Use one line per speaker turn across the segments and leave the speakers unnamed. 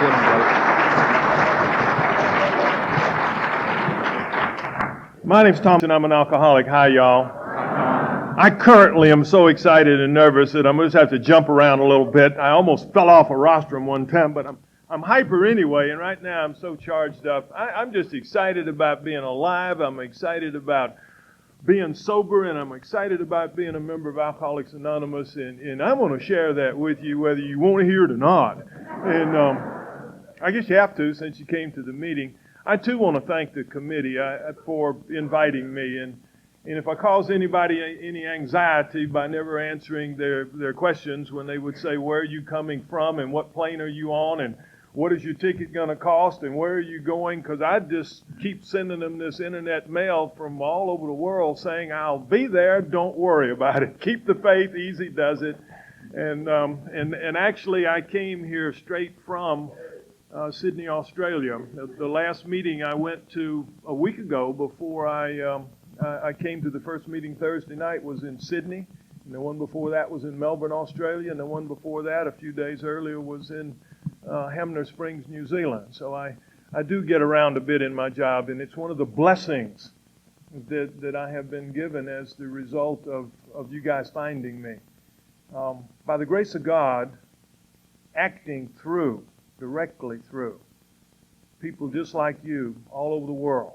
him, brother.
My name's Tom, and I'm an alcoholic. Hi, y'all. I currently am so excited and nervous that I'm going to just have to jump around a little bit. I almost fell off a rostrum one time, but I'm hyper anyway, and right now I'm so charged up. I'm just excited about being alive. I'm excited about being sober, and I'm excited about being a member of Alcoholics Anonymous, and I want to share that with you whether you want to hear it or not. And I guess you have to since you came to the meeting. I too want to thank the committee for inviting me, and if I cause anybody any anxiety by never answering their questions when they would say, where are you coming from and what plane are you on and what is your ticket going to cost and where are you going, because I just keep sending them this internet mail from all over the world saying, I'll be there, don't worry about it. Keep the faith, easy does it. And actually I came here straight from Sydney, Australia. The last meeting I went to a week ago before I came to the first meeting Thursday night was in Sydney, and the one before that was in Melbourne, Australia, and the one before that a few days earlier was in Hayneville Springs, New Zealand. So I do get around a bit in my job, and it's one of the blessings that I have been given as the result of you guys finding me. By the grace of God, acting directly through people just like you all over the world.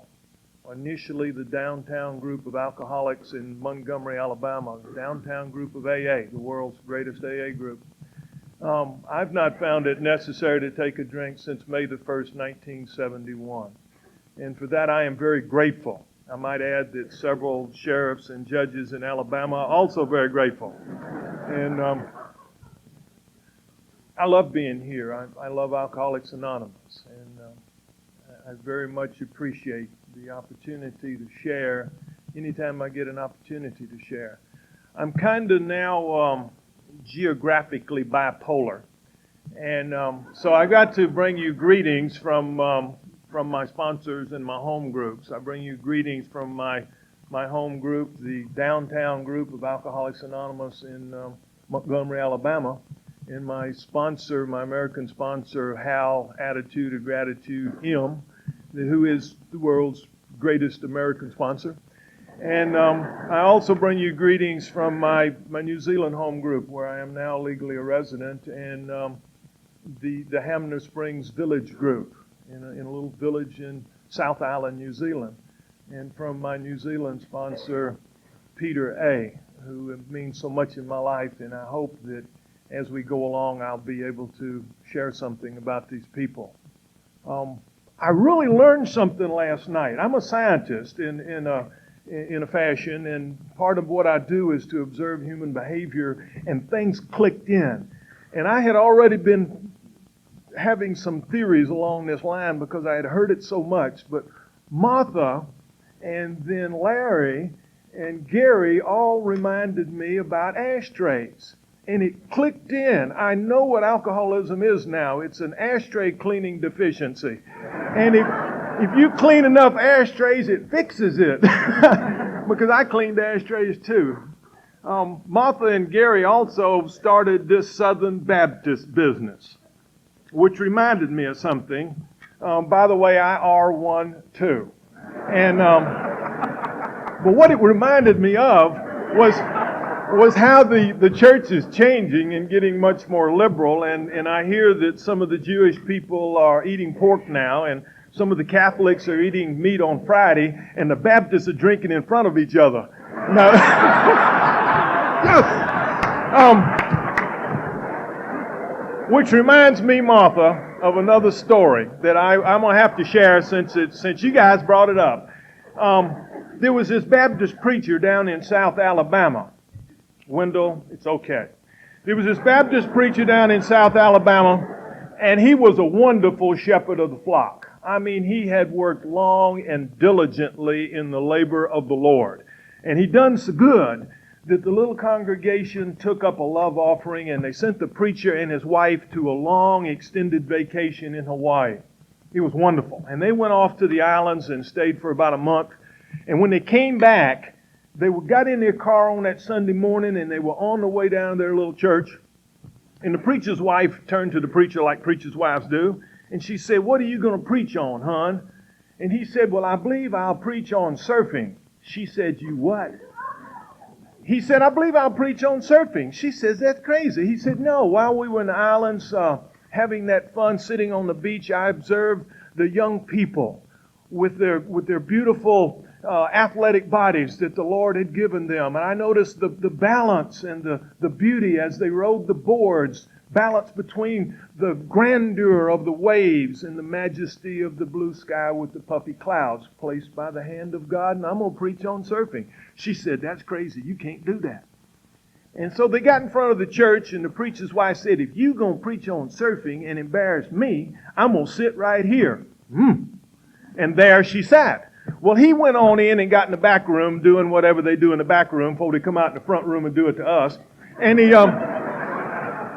Initially, the downtown group of alcoholics in Montgomery, Alabama, the downtown group of AA, the world's greatest AA group. I've not found it necessary to take a drink since May the 1st, 1971. And for that, I am very grateful. I might add that several sheriffs and judges in Alabama are also very grateful. And I love being here. I love Alcoholics Anonymous. And I very much appreciate the opportunity to share anytime I get an opportunity to share. I'm kind of now geographically bipolar, and so I got to bring you greetings from my sponsors and my home groups. I bring you greetings from my home group, the downtown group of Alcoholics Anonymous in Montgomery, Alabama, and my sponsor, my American sponsor, Hal Attitude of Gratitude, him, who is the world's greatest American sponsor. And I also bring you greetings from my New Zealand home group, where I am now legally a resident, and the Hayneville Springs Village group in a little village in South Island, New Zealand. And from my New Zealand sponsor, Peter A., who means so much in my life, and I hope that as we go along, I'll be able to share something about these people. I really learned something last night. I'm a scientist in a fashion, and part of what I do is to observe human behavior, and things clicked in. And I had already been having some theories along this line because I had heard it so much, but Martha and then Larry and Gary all reminded me about ashtrays. And it clicked in. I know what alcoholism is now. It's an ashtray cleaning deficiency. And if you clean enough ashtrays, it fixes it. Because I cleaned ashtrays too. Martha and Gary also started this Southern Baptist business, which reminded me of something. By the way, I are one too. And but what it reminded me of was how the church is changing and getting much more liberal, and I hear that some of the Jewish people are eating pork now, and some of the Catholics are eating meat on Friday, and the Baptists are drinking in front of each other. Now, which reminds me, Martha, of another story that I'm going to have to share since you guys brought it up. There was this Baptist preacher down in South Alabama. Wendell, it's okay. There was this Baptist preacher down in South Alabama, and he was a wonderful shepherd of the flock. I mean, he had worked long and diligently in the labor of the Lord. And he done so good that the little congregation took up a love offering, and they sent the preacher and his wife to a long extended vacation in Hawaii. It was wonderful. And they went off to the islands and stayed for about a month. And when they came back, they got in their car on that Sunday morning, and they were on the way down to their little church. And the preacher's wife turned to the preacher like preacher's wives do And she said, "What are you going to preach on, hon?" And he said, "Well, I believe I'll preach on surfing." She said, "You what?" He said, "I believe I'll preach on surfing." She says, "That's crazy." He said, "No, while we were in the islands having that fun sitting on the beach, I observed the young people with their beautiful athletic bodies that the Lord had given them. And I noticed the balance and the beauty as they rode the boards, balance between the grandeur of the waves and the majesty of the blue sky with the puffy clouds placed by the hand of God. And I'm going to preach on surfing." She said, "That's crazy. You can't do that." And so they got in front of the church, and the preacher's wife said, "If you're going to preach on surfing and embarrass me, I'm going to sit right here." And there she sat. Well, he went on in and got in the back room doing whatever they do in the back room before they come out in the front room and do it to us. And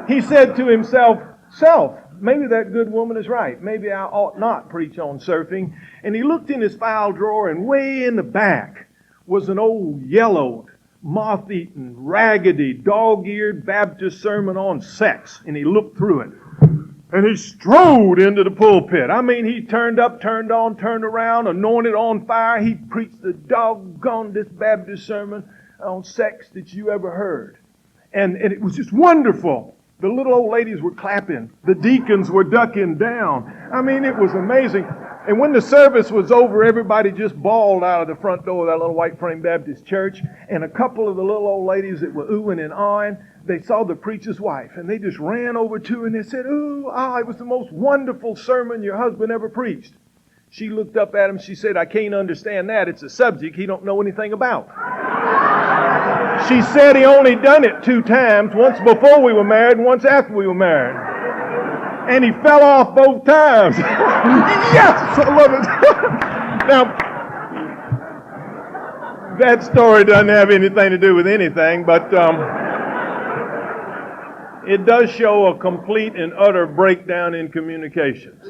he said to himself, "Self, maybe that good woman is right. Maybe I ought not preach on surfing." And he looked in his file drawer, and way in the back was an old yellowed, moth-eaten, raggedy, dog-eared Baptist sermon on sex. And he looked through it. And he strode into the pulpit. I mean, he turned up, turned on, turned around, anointed on fire. He preached the doggonedest Baptist sermon on sex that you ever heard. And it was just wonderful. The little old ladies were clapping. The deacons were ducking down. I mean, it was amazing. And when the service was over, everybody just bawled out of the front door of that little white frame Baptist church. And a couple of the little old ladies that were oohing and ahhing, they saw the preacher's wife. And they just ran over to her and they said, "Ooh, it was the most wonderful sermon your husband ever preached." She looked up at him. She said, "I can't understand that. It's a subject he don't know anything about." She said he only done it 2 times, once before we were married and once after we were married. And he fell off both times. Yes, I love it. Now, that story doesn't have anything to do with anything, but it does show a complete and utter breakdown in communications.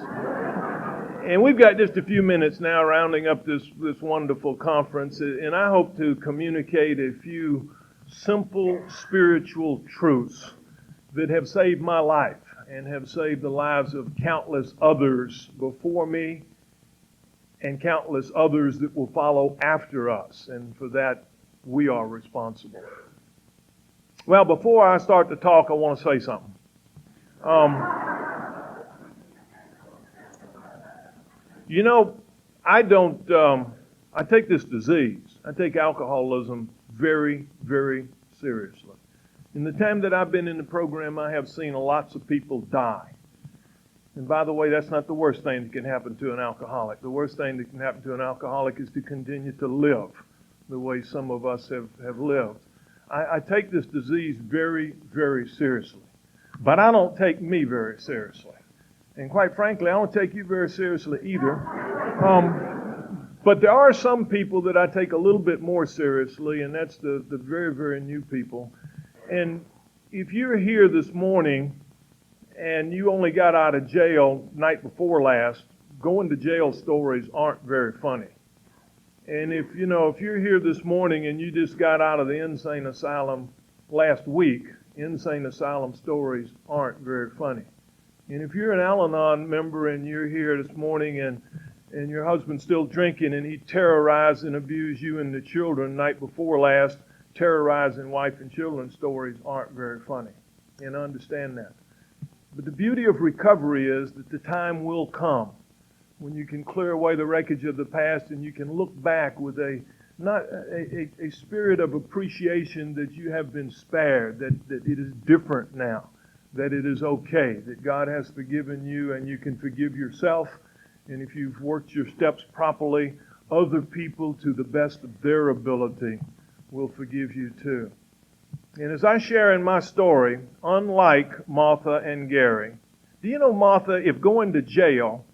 And we've got just a few minutes now rounding up this wonderful conference, and I hope to communicate a few simple spiritual truths that have saved my life and have saved the lives of countless others before me and countless others that will follow after us. And for that, we are responsible. Well, before I start to talk, I want to say something. You know, I take this disease, I take alcoholism very, very seriously. In the time that I've been in the program, I have seen lots of people die. And by the way, that's not the worst thing that can happen to an alcoholic. The worst thing that can happen to an alcoholic is to continue to live the way some of us have lived. I take this disease very, very seriously. But I don't take me very seriously. And quite frankly, I don't take you very seriously either. But there are some people that I take a little bit more seriously, and that's the very, very new people. And if you're here this morning and you only got out of jail night before last, going to jail stories aren't very funny. And if you're here this morning and you just got out of the insane asylum last week, insane asylum stories aren't very funny. And if you're an Al-Anon member and you're here this morning and your husband's still drinking and he terrorized and abused you and the children night before last, terrorizing wife and children stories aren't very funny. And understand that. But the beauty of recovery is that the time will come when you can clear away the wreckage of the past and you can look back with a spirit of appreciation that you have been spared, that it is different now, that it is okay, that God has forgiven you and you can forgive yourself. And if you've worked your steps properly, other people to the best of their ability will forgive you too. And as I share in my story, unlike Martha and Gary, do you know, Martha, if going to jail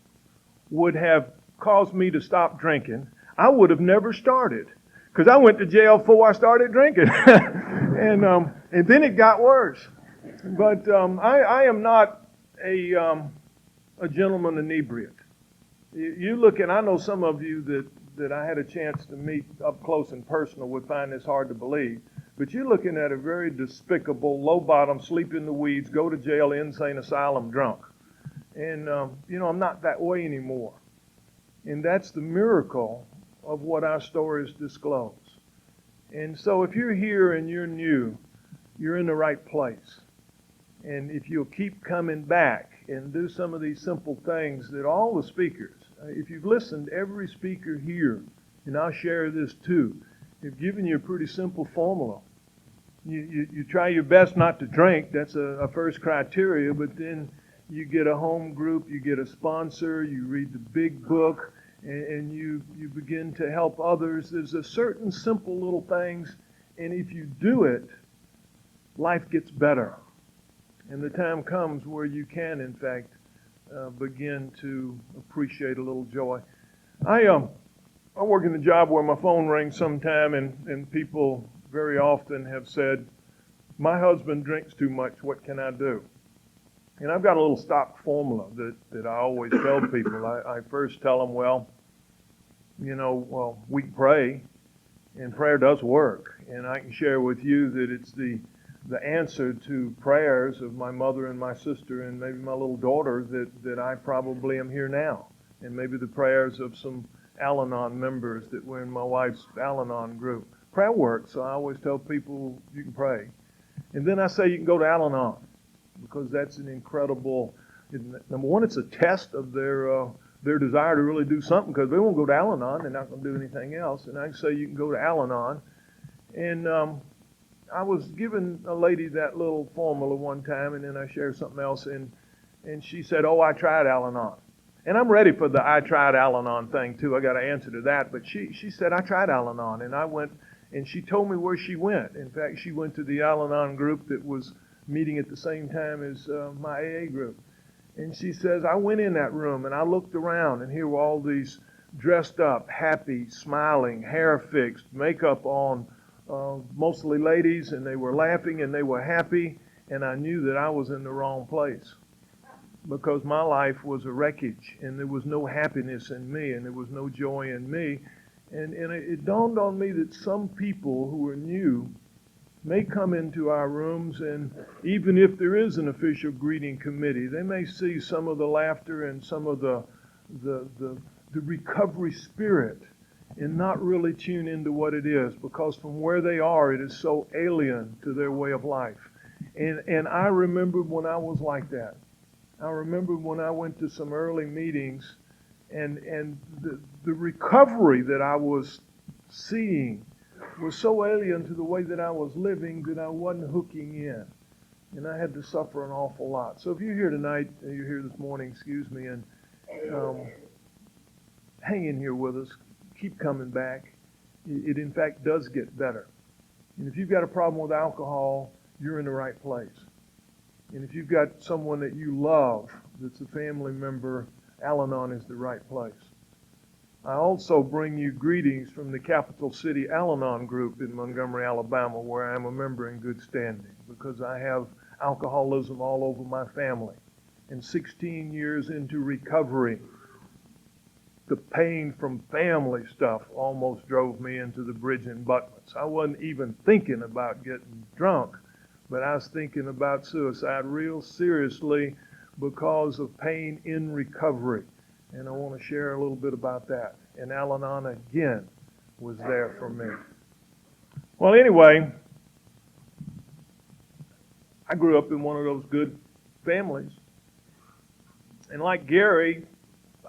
would have caused me to stop drinking, I would have never started. Because I went to jail before I started drinking. and then it got worse. But I am not a gentleman inebriate. You look, and I know some of you that I had a chance to meet up close and personal would find this hard to believe. But you're looking at a very despicable, low-bottom, sleep in the weeds, go to jail, insane asylum drunk. And, I'm not that way anymore. And that's the miracle of what our stories disclose. And so if you're here and you're new, you're in the right place. And if you'll keep coming back and do some of these simple things that all the speakers, if you've listened, every speaker here, and I'll share this too, have given you a pretty simple formula. You try your best not to drink. That's a first criteria, but then you get a home group, you get a sponsor, you read the big book, and you begin to help others. There's a certain simple little things, and if you do it, life gets better. And the time comes where you can, in fact, begin to appreciate a little joy. I work in a job where my phone rings sometime, and people very often have said, my husband drinks too much, what can I do? And I've got a little stock formula that I always tell people. I first tell them, we pray, and prayer does work. And I can share with you that it's the answer to prayers of my mother and my sister and maybe my little daughter that I probably am here now. And maybe the prayers of some Al-Anon members that were in my wife's Al-Anon group. Prayer works, so I always tell people you can pray. And then I say you can go to Al-Anon, because that's an incredible, number one, it's a test of their desire to really do something, because they won't go to Al-Anon, they're not going to do anything else. And I say you can go to Al-Anon. And I was giving a lady that little formula one time, and then I shared something else, and she said, oh, I tried Al-Anon. And I'm ready for the I tried Al-Anon thing, too. I got an answer to that. But she said, I tried Al-Anon. And I went, and she told me where she went. In fact, she went to the Al-Anon group that was meeting at the same time as my AA group. And she says, I went in that room, and I looked around, and here were all these dressed up, happy, smiling, hair fixed, makeup on, mostly ladies, and they were laughing, and they were happy. And I knew that I was in the wrong place, because my life was a wreckage, and there was no happiness in me, and there was no joy in me. And it dawned on me that some people who are new may come into our rooms, and even if there is an official greeting committee, they may see some of the laughter and some of the recovery spirit and not really tune into what it is, because from where they are, it is so alien to their way of life. And I remembered when I was like that. I remember when I went to some early meetings, and the recovery that I was seeing was so alien to the way that I was living that I wasn't hooking in. And I had to suffer an awful lot. So if you're here tonight, you're here this morning, and hang in here with us. Keep coming back. It in fact does get better. And if you've got a problem with alcohol, you're in the right place. And if you've got someone that you love that's a family member, Al-Anon is the right place. I also bring you greetings from the Capital City Al-Anon group in Montgomery, Alabama, where I'm a member in good standing, because I have alcoholism all over my family. And 16 years into recovery, the pain from family stuff almost drove me into the bridge abutments. I wasn't even thinking about getting drunk, but I was thinking about suicide real seriously because of pain in recovery. And I want to share a little bit about that. And Al-Anon, again, was there for me. Well, anyway, I grew up in one of those good families. And like Gary,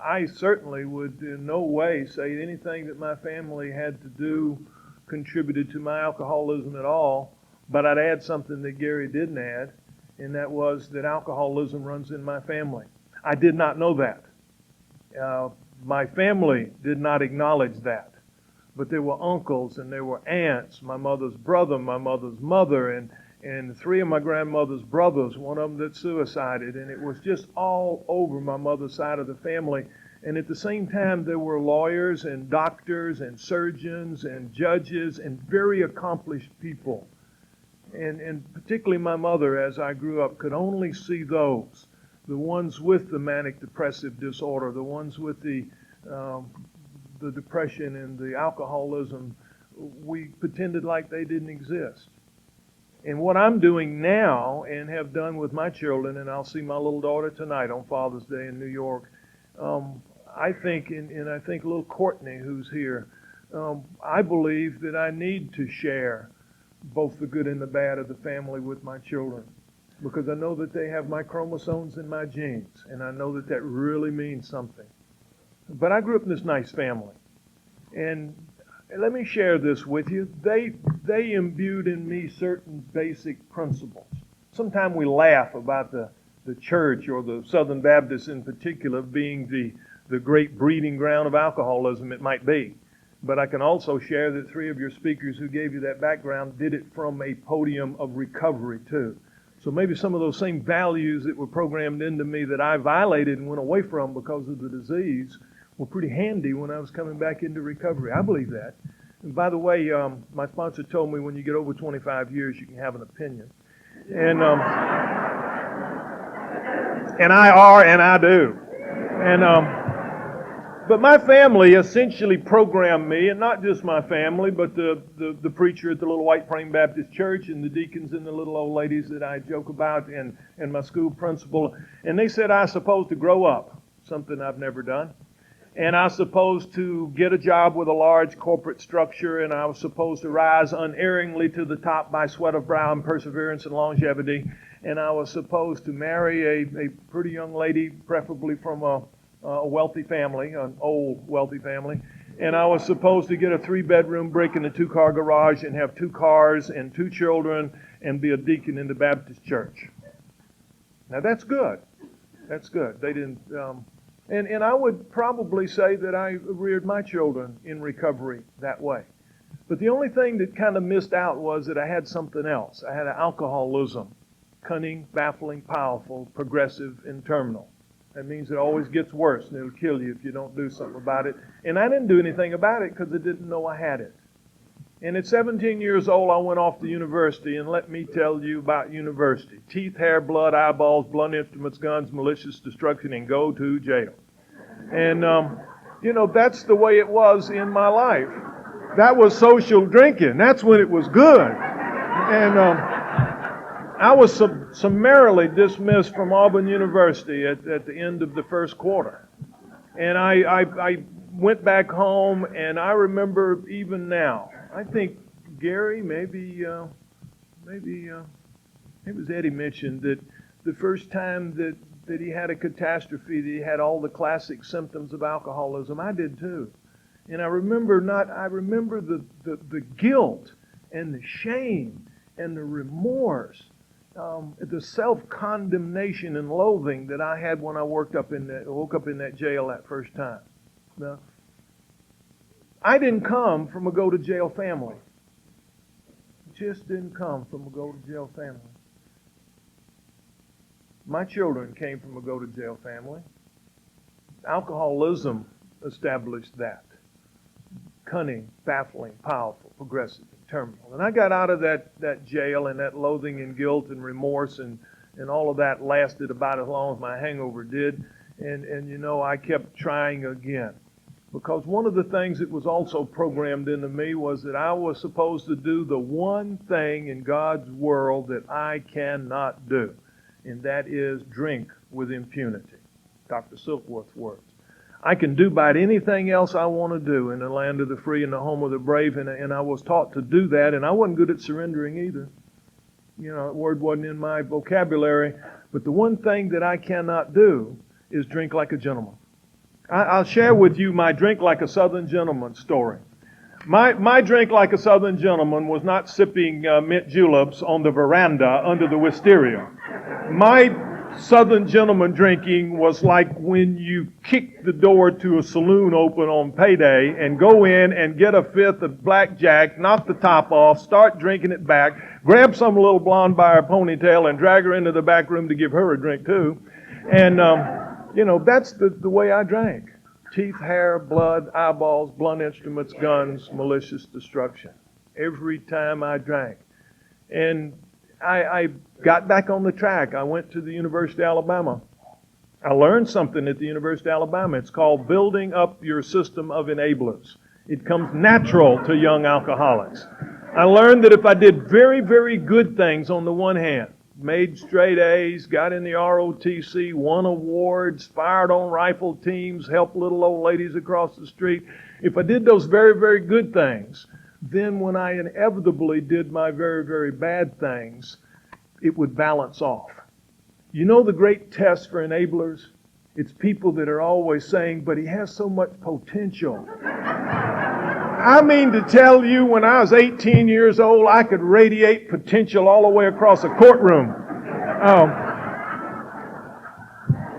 I certainly would in no way say anything that my family had to do contributed to my alcoholism at all. But I'd add something that Gary didn't add, and that was that alcoholism runs in my family. I did not know that. My family did not acknowledge that. But there were uncles and there were aunts, my mother's brother, my mother's mother, and three of my grandmother's brothers, one of them that suicided. And it was just all over my mother's side of the family. And at the same time, there were lawyers and doctors and surgeons and judges and very accomplished people. And particularly my mother, as I grew up, could only see those. The ones with the manic depressive disorder, the ones with the depression and the alcoholism, we pretended like they didn't exist. And what I'm doing now and have done with my children, and I'll see my little daughter tonight on Father's Day in New York, I think, and I think little Courtney, who's here, I believe that I need to share both the good and the bad of the family with my children, because I know that they have my chromosomes and my genes, and I know that that really means something. But I grew up in this nice family, and let me share this with you. They imbued in me certain basic principles. Sometimes we laugh about the church, or the Southern Baptists in particular, being the great breeding ground of alcoholism. It might be. But I can also share that 3 of your speakers who gave you that background did it from a podium of recovery too. So maybe some of those same values that were programmed into me that I violated and went away from because of the disease were pretty handy when I was coming back into recovery. I believe that. And by the way, my sponsor told me when you get over 25 years, you can have an opinion. And and I do. But my family essentially programmed me, and not just my family, but the preacher at the Little White Frame Baptist Church, and the deacons and the little old ladies that I joke about, and my school principal. And they said I was supposed to grow up, something I've never done. And I was supposed to get a job with a large corporate structure, and I was supposed to rise unerringly to the top by sweat of brow and perseverance and longevity. And I was supposed to marry a pretty young lady, preferably from a wealthy family, an old wealthy family. And I was supposed to get a 3-bedroom brick and a 2-car garage and have 2 cars and 2 children and be a deacon in the Baptist church. Now that's good. That's good. They didn't... And I would probably say that I reared my children in recovery that way. But the only thing that kind of missed out was that I had something else. I had an alcoholism. Cunning, baffling, powerful, progressive, and terminal. That means it always gets worse, and it'll kill you if you don't do something about it. And I didn't do anything about it because I didn't know I had it. And at 17 years old, I went off to university, and let me tell you about university. Teeth, hair, blood, eyeballs, blunt instruments, guns, malicious destruction, and go to jail. And, that's the way it was in my life. That was social drinking. That's when it was good. And I was summarily dismissed from Auburn University at the end of the first quarter. And I went back home, and I remember even now, I think Gary, maybe it was Eddie mentioned that the first time that he had a catastrophe, that he had all the classic symptoms of alcoholism, I did too. And I remember the guilt and the shame and the remorse, the self-condemnation and loathing that I had when I woke up in that jail that first time. Now, I didn't come from a go-to-jail family. Just didn't come from a go-to-jail family. My children came from a go-to-jail family. Alcoholism established that. Cunning, baffling, powerful, progressive, and terminal. And I got out of that jail, and that loathing and guilt and remorse and all of that lasted about as long as my hangover did. And I kept trying again. Because one of the things that was also programmed into me was that I was supposed to do the one thing in God's world that I cannot do, and that is drink with impunity. Dr. Silkworth's words. I can do about anything else I want to do in the land of the free and the home of the brave, and I was taught to do that, and I wasn't good at surrendering either. That word wasn't in my vocabulary, but the one thing that I cannot do is drink like a gentleman. I'll share with you my drink like a Southern gentleman story. My drink like a Southern gentleman was not sipping mint juleps on the veranda under the wisteria. My Southern gentleman drinking was like when you kick the door to a saloon open on payday and go in and get a fifth of blackjack, knock the top off, start drinking it back, grab some little blonde by her ponytail and drag her into the back room to give her a drink too. And, that's the way I drank. Teeth, hair, blood, eyeballs, blunt instruments, guns, malicious destruction. Every time I drank. And I got back on the track. I went to the University of Alabama. I learned something at the University of Alabama. It's called building up your system of enablers. It comes natural to young alcoholics. I learned that if I did very, very good things on the one hand, made straight A's, got in the ROTC, won awards, fired on rifle teams, helped little old ladies across the street, if I did those very, very good things, then when I inevitably did my very, very bad things, it would balance off. You know the great test for enablers? It's people that are always saying, but he has so much potential. I mean to tell you, when I was 18 years old, I could radiate potential all the way across a courtroom.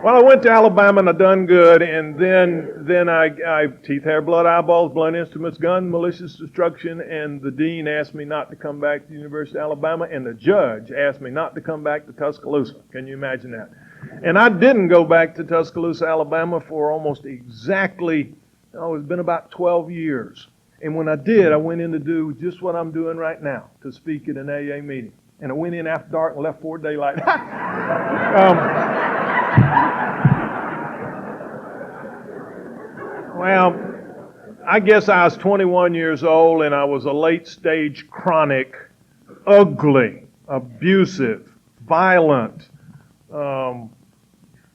Well, I went to Alabama and I done good, and then I teeth, hair, blood, eyeballs, blunt instruments, gun, malicious destruction, and the dean asked me not to come back to the University of Alabama, and the judge asked me not to come back to Tuscaloosa. Can you imagine that? And I didn't go back to Tuscaloosa, Alabama for almost exactly, it's been about 12 years. And when I did, I went in to do just what I'm doing right now, to speak at an AA meeting. And I went in after dark and left before daylight. Well, I guess I was 21 years old, and I was a late-stage chronic, ugly, abusive, violent,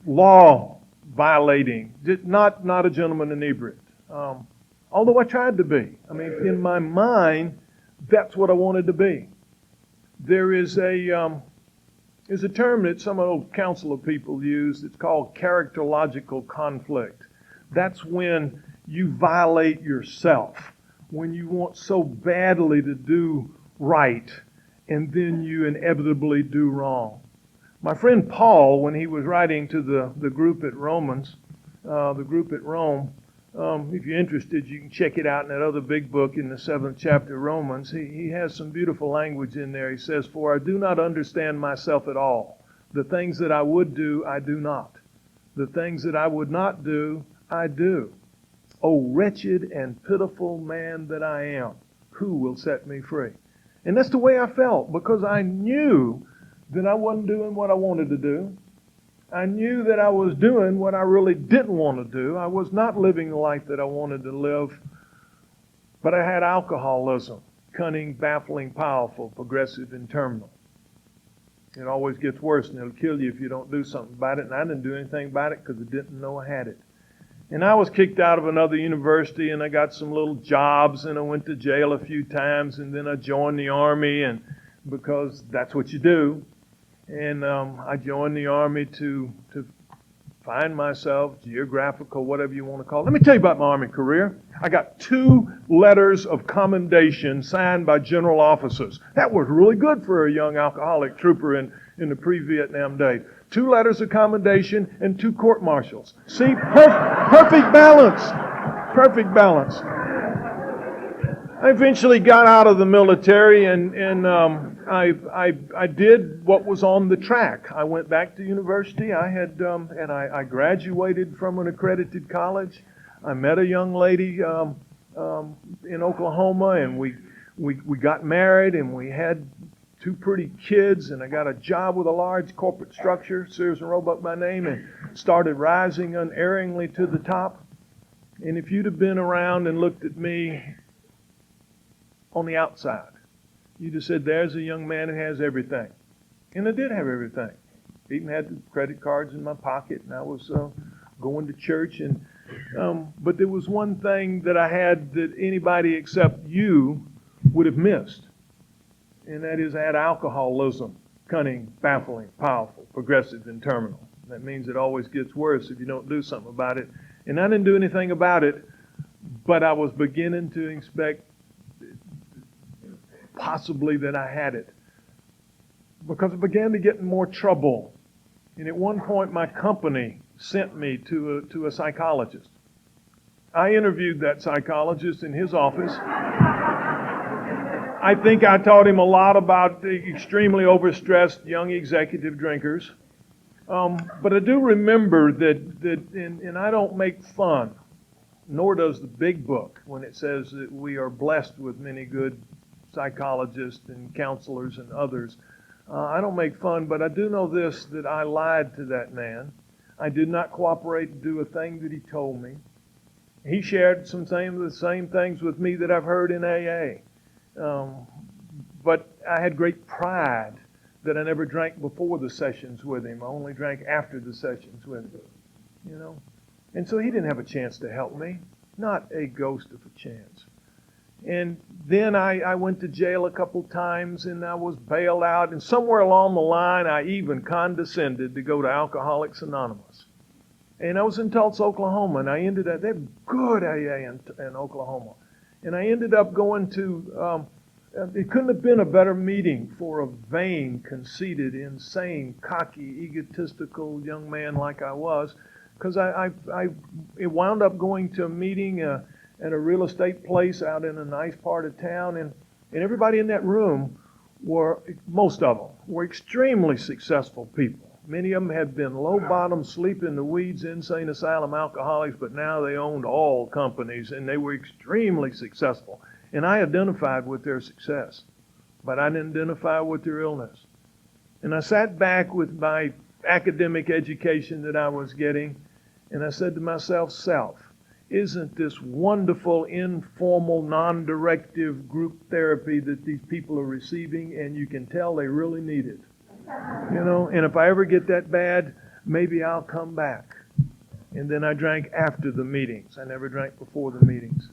law-violating, not a gentleman inebriate. Although I tried to be. I mean, in my mind, that's what I wanted to be. There is a term that some old council of people use. It's called characterological conflict. That's when you violate yourself, when you want so badly to do right, and then you inevitably do wrong. My friend Paul, when he was writing to the group at Rome, if you're interested, you can check it out in that other big book in the 7th chapter of Romans. He has some beautiful language in there. He says, "For I do not understand myself at all. The things that I would do, I do not. The things that I would not do, I do. O wretched and pitiful man that I am, who will set me free?" And that's the way I felt, because I knew that I wasn't doing what I wanted to do. I knew that I was doing what I really didn't want to do. I was not living the life that I wanted to live. But I had alcoholism, cunning, baffling, powerful, progressive, and terminal. It always gets worse, and it'll kill you if you don't do something about it. And I didn't do anything about it because I didn't know I had it. And I was kicked out of another university, and I got some little jobs, and I went to jail a few times, and then I joined the Army, and because that's what you do. And I joined the Army to find myself, geographical, whatever you want to call it. Let me tell you about my Army career. I got 2 letters of commendation signed by general officers. That was really good for a young alcoholic trooper in the pre-Vietnam days. 2 letters of commendation and 2 court-martials. See, perfect balance. Perfect balance. I eventually got out of the military, and I did what was on the track. I went back to university. I graduated from an accredited college. I met a young lady in Oklahoma, and we got married, and we had 2 pretty kids, and I got a job with a large corporate structure, Sears and Roebuck by name, and started rising unerringly to the top. And if you'd have been around and looked at me on the outside, you'd have said, there's a young man who has everything. And I did have everything. Even had the credit cards in my pocket, and I was going to church. But there was one thing that I had that anybody except you would have missed. And that is I had alcoholism, cunning, baffling, powerful, progressive, and terminal. That means it always gets worse if you don't do something about it. And I didn't do anything about it, but I was beginning to expect possibly that I had it, because I began to get in more trouble. And at one point, my company sent me to a psychologist. I interviewed that psychologist in his office. I think I taught him a lot about the extremely overstressed young executive drinkers. But I do remember and I don't make fun, nor does the big book, when it says that we are blessed with many good psychologists and counselors and others. I don't make fun, but I do know this, that I lied to that man. I did not cooperate and do a thing that he told me. He shared the same things with me that I've heard in AA. But I had great pride that I never drank before the sessions with him. I only drank after the sessions with him, you know. And so he didn't have a chance to help me, not a ghost of a chance. And then I went to jail a couple times, and I was bailed out. And somewhere along the line, I even condescended to go to Alcoholics Anonymous. And I was in Tulsa, Oklahoma, and I ended up, they're good AA in Oklahoma. And I ended up going to, it couldn't have been a better meeting for a vain, conceited, insane, cocky, egotistical young man like I was, because I wound up going to a meeting at a real estate place out in a nice part of town, and everybody in that room most of them were extremely successful people. Many of them had been low-bottom, sleep in the weeds, insane asylum alcoholics, but now they owned all companies, and they were extremely successful. And I identified with their success, but I didn't identify with their illness. And I sat back with my academic education that I was getting, and I said to myself, self, isn't this wonderful, informal, non-directive group therapy that these people are receiving, and you can tell they really need it? You know, and if I ever get that bad, maybe I'll come back. And then I drank after the meetings. I never drank before the meetings.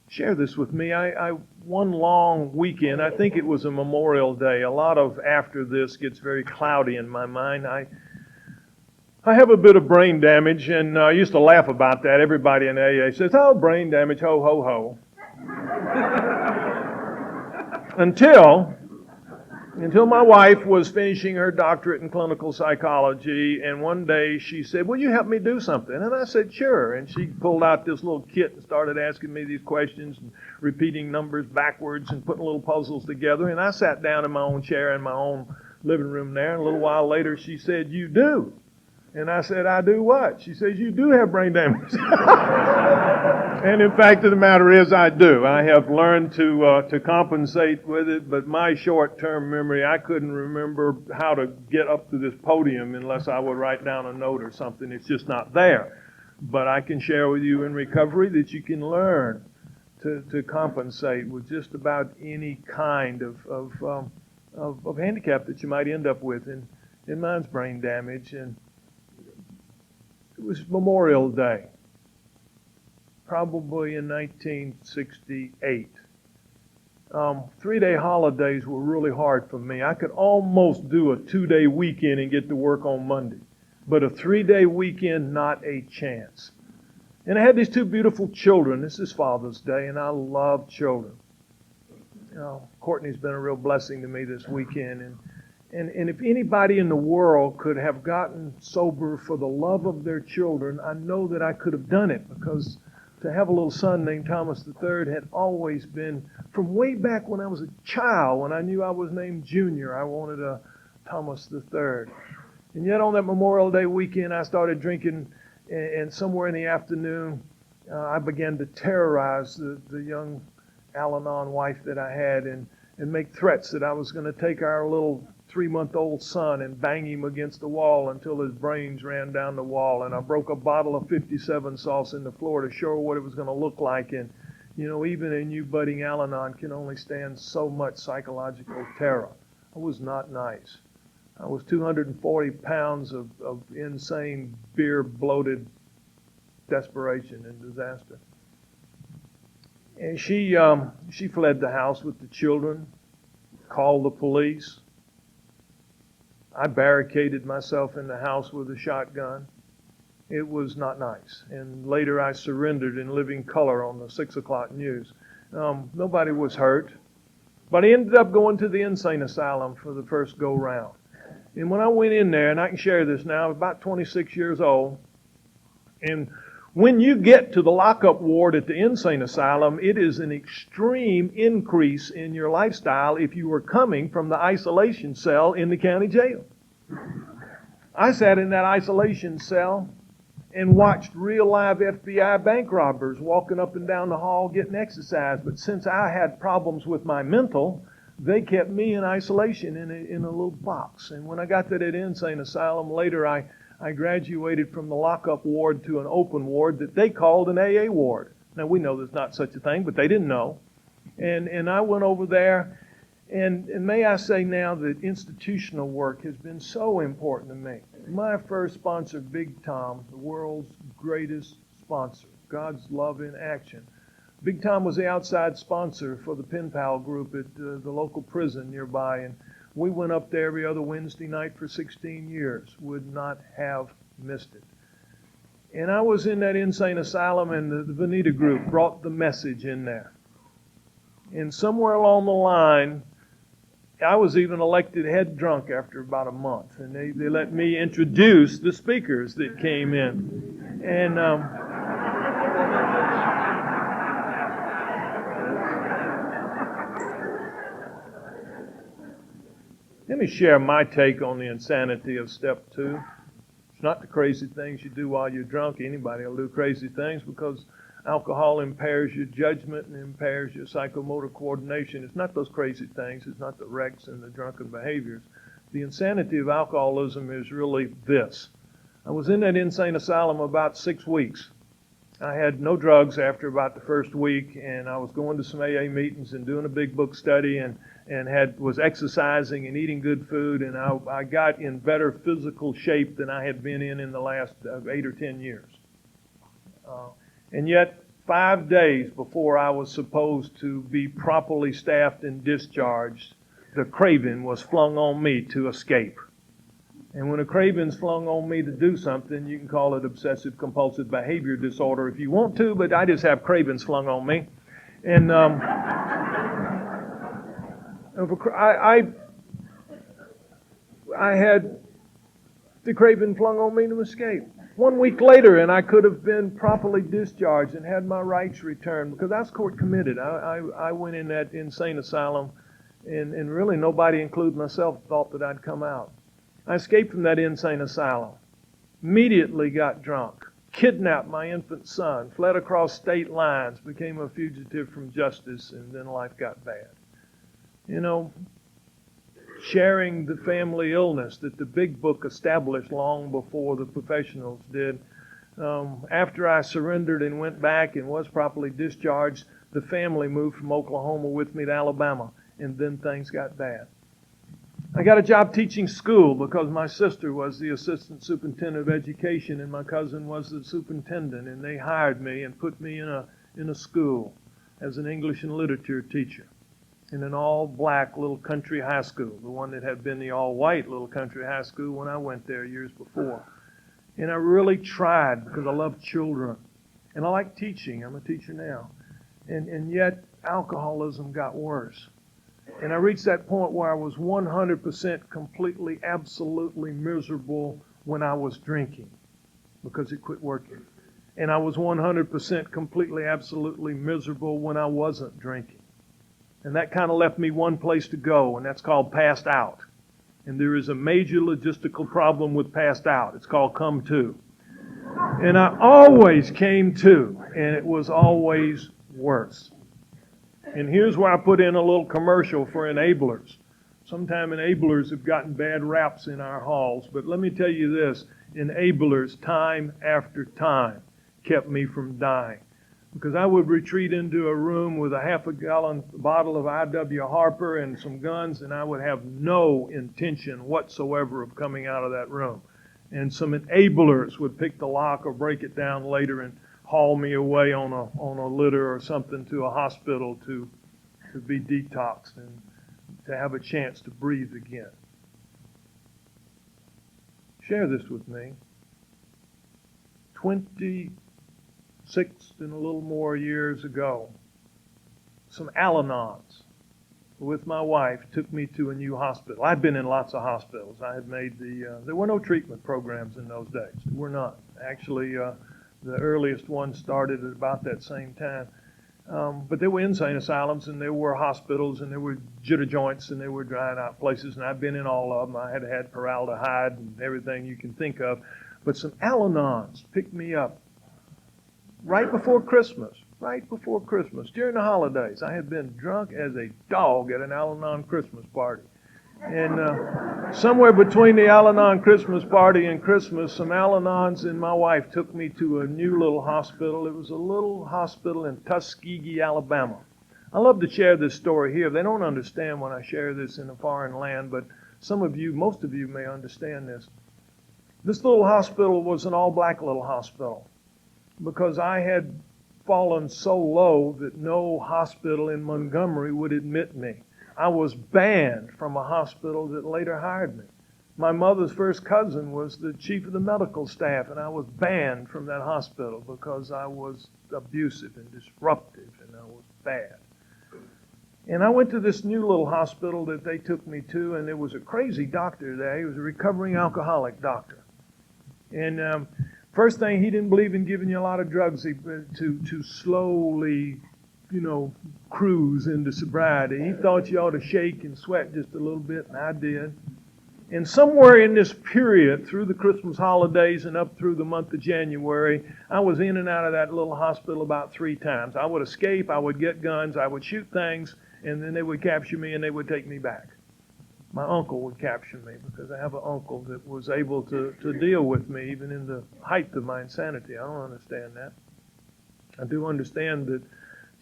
Share this with me. I one long weekend, I think it was a Memorial Day. A lot of after this gets very cloudy in my mind. I have a bit of brain damage, and I used to laugh about that. Everybody in AA says, oh, brain damage, ho, ho, ho. Until my wife was finishing her doctorate in clinical psychology, and one day she said, will you help me do something? And I said, sure. And she pulled out this little kit and started asking me these questions and repeating numbers backwards and putting little puzzles together. And I sat down in my own chair in my own living room there, and a little while later she said, you do? And I said, I do what? She says, you do have brain damage. And in fact of the matter is, I do. I have learned to compensate with it, but my short-term memory, I couldn't remember how to get up to this podium unless I would write down a note or something. It's just not there. But I can share with you in recovery that you can learn to compensate with just about any kind of handicap that you might end up with. And mine's brain damage, and it was Memorial Day, probably in 1968. 3-day holidays were really hard for me. I could almost do a 2-day weekend and get to work on Monday. But a 3-day weekend, not a chance. And I had these 2 beautiful children. This is Father's Day, and I love children. You know, Courtney's been a real blessing to me this weekend. And if anybody in the world could have gotten sober for the love of their children, I know that I could have done it, because to have a little son named Thomas III had always been, from way back when I was a child, when I knew I was named Junior, I wanted a Thomas III. And yet on that Memorial Day weekend, I started drinking, and somewhere in the afternoon, I began to terrorize the young Al-Anon wife that I had, and make threats that I was going to take our little 3-month-old son and bang him against the wall until his brains ran down the wall. And I broke a bottle of 57 sauce in the floor to show her what it was going to look like. And, you know, even a new budding Al-Anon can only stand so much psychological terror. I was not nice. I was 240 pounds of insane, beer-bloated desperation and disaster. And she fled the house with the children, called the police. I barricaded myself in the house with a shotgun. It was not nice. And later I surrendered in living color on the 6 o'clock news. Nobody was hurt. But I ended up going to the insane asylum for the first go-round. And when I went in there, and I can share this now, I was about 26 years old, and when you get to the lockup ward at the insane asylum, it is an extreme increase in your lifestyle if you were coming from the isolation cell in the county jail. I sat in that isolation cell and watched real live FBI bank robbers walking up and down the hall getting exercise. But since I had problems with my mental, they kept me in isolation in a little box. And when I got to that insane asylum later, I graduated from the lockup ward to an open ward that they called an AA ward. Now, we know there's not such a thing, but they didn't know. And I went over there, and may I say now that institutional work has been so important to me. My first sponsor, Big Tom, the world's greatest sponsor, God's love in action. Big Tom was the outside sponsor for the Pen Pal group at the local prison nearby, and we went up there every other Wednesday night for 16 years. Would not have missed it. And I was in that insane asylum, and the Veneta group brought the message in there. And somewhere along the line, I was even elected head drunk after about a month. And they let me introduce the speakers that came in. And let me share my take on the insanity of step 2. It's not the crazy things you do while you're drunk. Anybody will do crazy things because alcohol impairs your judgment and impairs your psychomotor coordination. It's not those crazy things. It's not the wrecks and the drunken behaviors. The insanity of alcoholism is really this. I was in that insane asylum about 6 weeks. I had no drugs after about the first week, and I was going to some AA meetings and doing a big book study and was exercising and eating good food, and I got in better physical shape than I had been in the last 8 or 10 years. And yet, 5 days before I was supposed to be properly staffed and discharged, the craving was flung on me to escape. And when a craving's flung on me to do something, you can call it obsessive compulsive behavior disorder if you want to, but I just have cravings flung on me. And I had the craving flung on me to escape. 1 week later, and I could have been properly discharged and had my rights returned because I was court committed. I went in that insane asylum, and really nobody, including myself, thought that I'd come out. I escaped from that insane asylum, immediately got drunk, kidnapped my infant son, fled across state lines, became a fugitive from justice, and then life got bad. You know, sharing the family illness that the big book established long before the professionals did. After I surrendered and went back and was properly discharged, the family moved from Oklahoma with me to Alabama, and then things got bad. I got a job teaching school because my sister was the assistant superintendent of education and my cousin was the superintendent, and they hired me and put me in a school as an English and literature teacher in an all-black little country high school, the one that had been the all-white little country high school when I went there years before. And I really tried because I love children. And I like teaching. I'm a teacher now. And yet alcoholism got worse. And I reached that point where I was 100% completely, absolutely miserable when I was drinking because it quit working. And I was 100% completely, absolutely miserable when I wasn't drinking. And that kind of left me one place to go, and that's called passed out. And there is a major logistical problem with passed out. It's called come to. And I always came to, and it was always worse. And here's where I put in a little commercial for enablers. Sometimes enablers have gotten bad raps in our halls, but let me tell you this, enablers time after time kept me from dying. Because I would retreat into a room with a half-a-gallon bottle of I.W. Harper and some guns, and I would have no intention whatsoever of coming out of that room. And some enablers would pick the lock or break it down later and haul me away on a litter or something to a hospital to be detoxed and to have a chance to breathe again. Share this with me. 26 and a little more years ago, some Al-Anons with my wife took me to a new hospital. I'd been in lots of hospitals. I had made there were no treatment programs in those days. There were none. Actually, the earliest one started at about that same time. But there were insane asylums, and there were hospitals, and there were jitter joints, and there were drying out places, and I've been in all of them. I had had formaldehyde and everything you can think of. But some Al-Anons picked me up right before Christmas, during the holidays. I had been drunk as a dog at an Al-Anon Christmas party. And somewhere between the Al-Anon Christmas party and Christmas, some Al-Anons and my wife took me to a new little hospital. It was a little hospital in Tuskegee, Alabama. I love to share this story here. They don't understand when I share this in a foreign land, but some of you, most of you may understand this. This little hospital was an all-black little hospital because I had fallen so low that no hospital in Montgomery would admit me. I was banned from a hospital that later hired me. My mother's first cousin was the chief of the medical staff, and I was banned from that hospital because I was abusive and disruptive, and I was bad. And I went to this new little hospital that they took me to, and there was a crazy doctor there. He was a recovering alcoholic doctor. And first thing, he didn't believe in giving you a lot of drugs to slowly, cruise into sobriety. He thought you ought to shake and sweat just a little bit, and I did. And somewhere in this period, through the Christmas holidays and up through the month of January, I was in and out of that little hospital about 3 times. I would escape, I would get guns, I would shoot things, and then they would capture me and they would take me back. My uncle would capture me because I have an uncle that was able to deal with me even in the height of my insanity. I don't understand that. I do understand that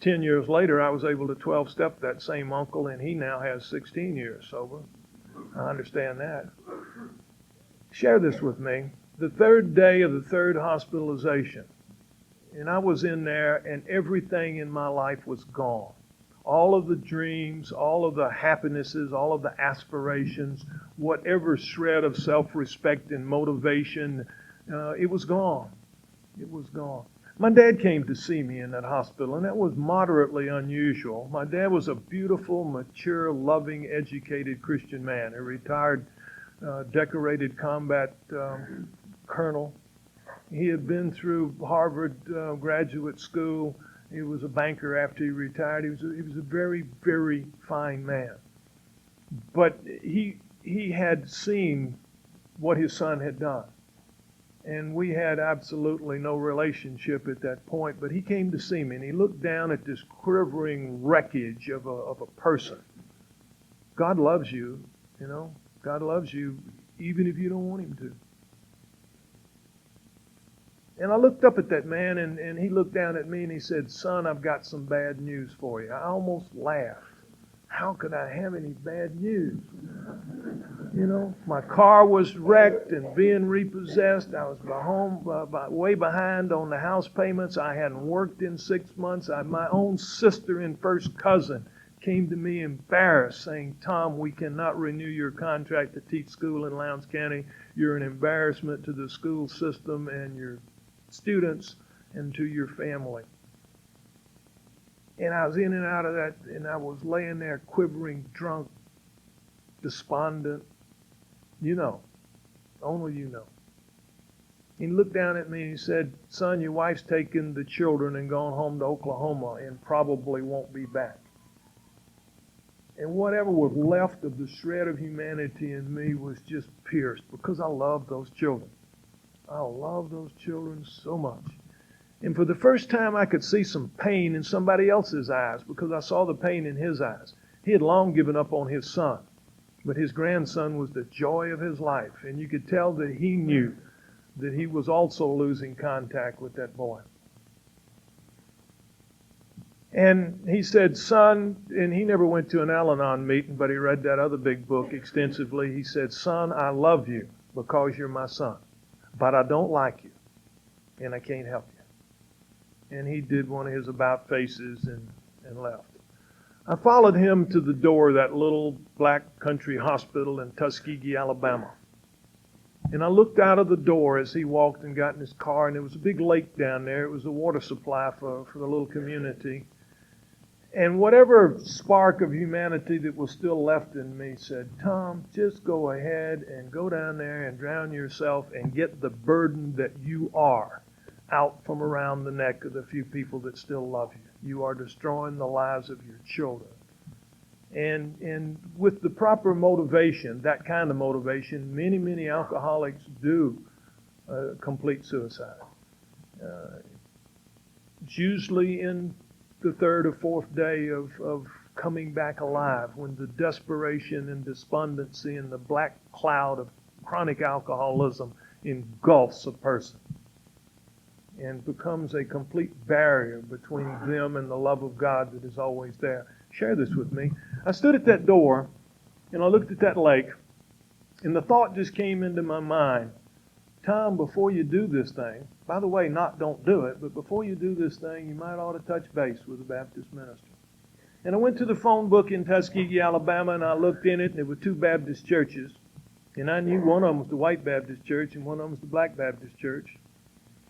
10 years later I was able to 12-step that same uncle, and he now has 16 years sober. I understand that. Share this with me. The 3rd day of the 3rd hospitalization, and I was in there, and everything in my life was gone. All of the dreams, all of the happinesses, all of the aspirations, whatever shred of self-respect and motivation, it was gone. It was gone. My dad came to see me in that hospital, and that was moderately unusual. My dad was a beautiful, mature, loving, educated Christian man, a retired, decorated combat colonel. He had been through Harvard graduate school. He was a banker after he retired. He was a very, very fine man. But he had seen what his son had done. And we had absolutely no relationship at that point. But he came to see me, and he looked down at this quivering wreckage of a person. God loves you, God loves you even if you don't want him to. And I looked up at that man, and he looked down at me, and he said, "Son, I've got some bad news for you." I almost laughed. How could I have any bad news? My car was wrecked and being repossessed. I was way behind on the house payments. I hadn't worked in 6 months. My own sister and first cousin came to me embarrassed, saying, "Tom, we cannot renew your contract to teach school in Lowndes County. You're an embarrassment to the school system and your students and to your family." And I was in and out of that, and I was laying there quivering, drunk, despondent. Only you know. He looked down at me and he said, "Son, your wife's taken the children and gone home to Oklahoma and probably won't be back." And whatever was left of the shred of humanity in me was just pierced because I love those children. I love those children so much. And for the first time, I could see some pain in somebody else's eyes because I saw the pain in his eyes. He had long given up on his son, but his grandson was the joy of his life. And you could tell that he knew that he was also losing contact with that boy. And he said, "Son," and he never went to an Al-Anon meeting, but he read that other big book extensively. He said, "Son, I love you because you're my son, but I don't like you, and I can't help you." And he did one of his about faces and left. I followed him to the door of that little black country hospital in Tuskegee, Alabama. And I looked out of the door as he walked and got in his car, and there was a big lake down there. It was a water supply for the little community. And whatever spark of humanity that was still left in me said, "Tom, just go ahead and go down there and drown yourself and get the burden that you are out from around the neck of the few people that still love you. You are destroying the lives of your children." And with the proper motivation, that kind of motivation, many alcoholics do complete suicide. It's usually in the 3rd or 4th day of coming back alive, when the desperation and despondency and the black cloud of chronic alcoholism engulfs a person. and becomes a complete barrier between them and the love of God that is always there. Share this with me. I stood at that door, and I looked at that lake, and the thought just came into my mind, Tom, before you do this thing, by the way, not don't do it, but before you do this thing, you might ought to touch base with a Baptist minister. And I went to the phone book in Tuskegee, Alabama, and I looked in it, and there were two Baptist churches. And I knew one of them was the White Baptist Church, and one of them was the Black Baptist Church.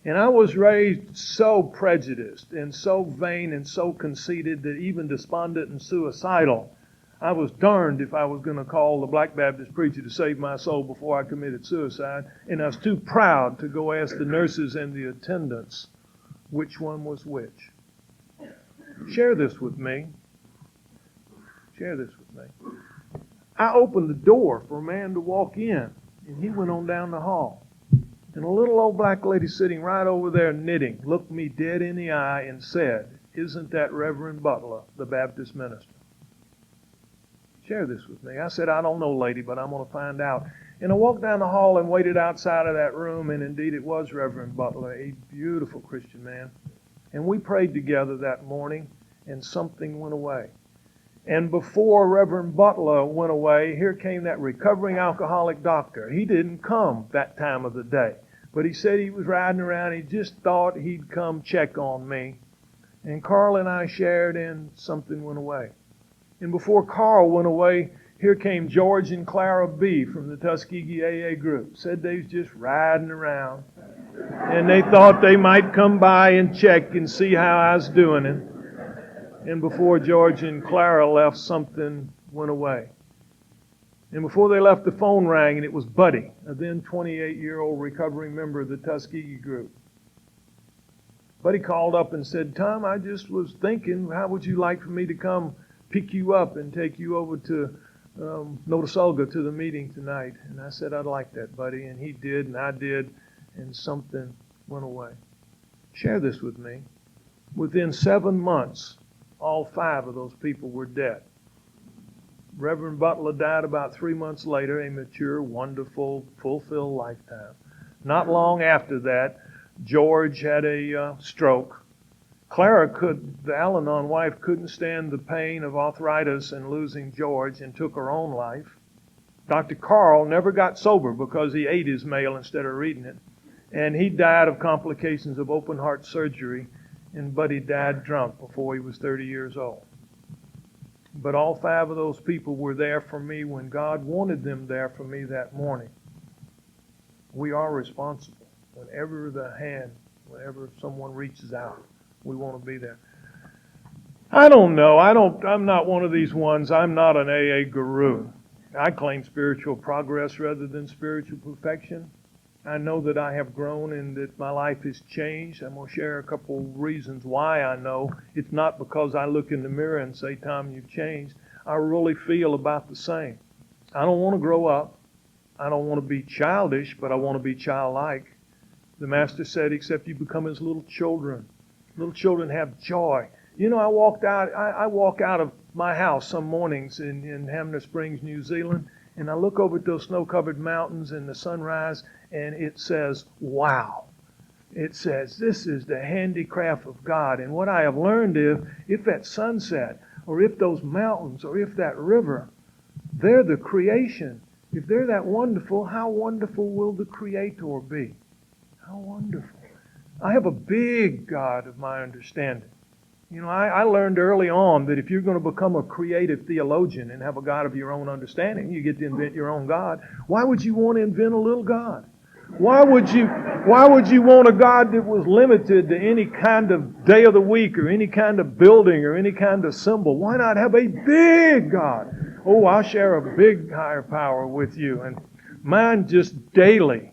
And I was raised so prejudiced and so vain and so conceited that even despondent and suicidal, I was darned if I was going to call the Black Baptist preacher to save my soul before I committed suicide. And I was too proud to go ask the nurses and the attendants which one was which. Share this with me. Share this with me. I opened the door for a man to walk in, and he went on down the hall. And a little old black lady sitting right over there knitting looked me dead in the eye and said, "Isn't that Reverend Butler, the Baptist minister?" Share this with me. I said, "I don't know, lady, but I'm going to find out." And I walked down the hall and waited outside of that room, and indeed it was Reverend Butler, a beautiful Christian man. And we prayed together that morning, and something went away. And before Reverend Butler went away, here came that recovering alcoholic doctor. He didn't come that time of the day, but he said he was riding around. He just thought he'd come check on me. And Carl and I shared, and something went away. And before Carl went away, here came George and Clara B. from the Tuskegee AA group. Said they was just riding around, and they thought they might come by and check and see how I was doing. And before George and Clara left, something went away. And before they left, the phone rang, and it was Buddy, a then 28-year-old recovering member of the Tuskegee group. Buddy called up and said, "Tom, I just was thinking, how would you like for me to come pick you up and take you over to Notasulga to the meeting tonight?" And I said, "I'd like that, Buddy." And he did, and I did, and something went away. Share this with me. Within 7 months, all 5 of those people were dead. Reverend Butler died about 3 months later, a mature, wonderful, fulfilled lifetime. Not long after that, George had a stroke. Clara, the Al-Anon wife, couldn't stand the pain of arthritis and losing George and took her own life. Dr. Carl never got sober because he ate his mail instead of reading it. And he died of complications of open heart surgery. And Buddy died drunk before he was 30 years old. But all 5 of those people were there for me when God wanted them there for me that morning. We are responsible. Whenever someone reaches out, we want to be there. I don't know. I'm not one of these ones. I'm not an AA guru. I claim spiritual progress rather than spiritual perfection. I know that I have grown and that my life has changed. I'm going to share a couple reasons why I know. It's not because I look in the mirror and say, "Tom, you've changed." I really feel about the same. I don't want to grow up. I don't want to be childish, but I want to be childlike. The Master said, "Except you become as little children." Little children have joy. You know, I walk out of my house some mornings in Hamner Springs, New Zealand, and I look over at those snow-covered mountains and the sunrise, and it says, "Wow." It says, this is the handicraft of God. And what I have learned is, if that sunset, or if those mountains, or if that river, they're the creation. If they're that wonderful, how wonderful will the Creator be? How wonderful. I have a big God of my understanding. You know, I learned early on that if you're going to become a creative theologian and have a God of your own understanding, you get to invent your own God. Why would you want to invent a little God? Why would you want a God that was limited to any kind of day of the week or any kind of building or any kind of symbol? Why not have a big God? Oh, I'll share a big higher power with you. And mine just daily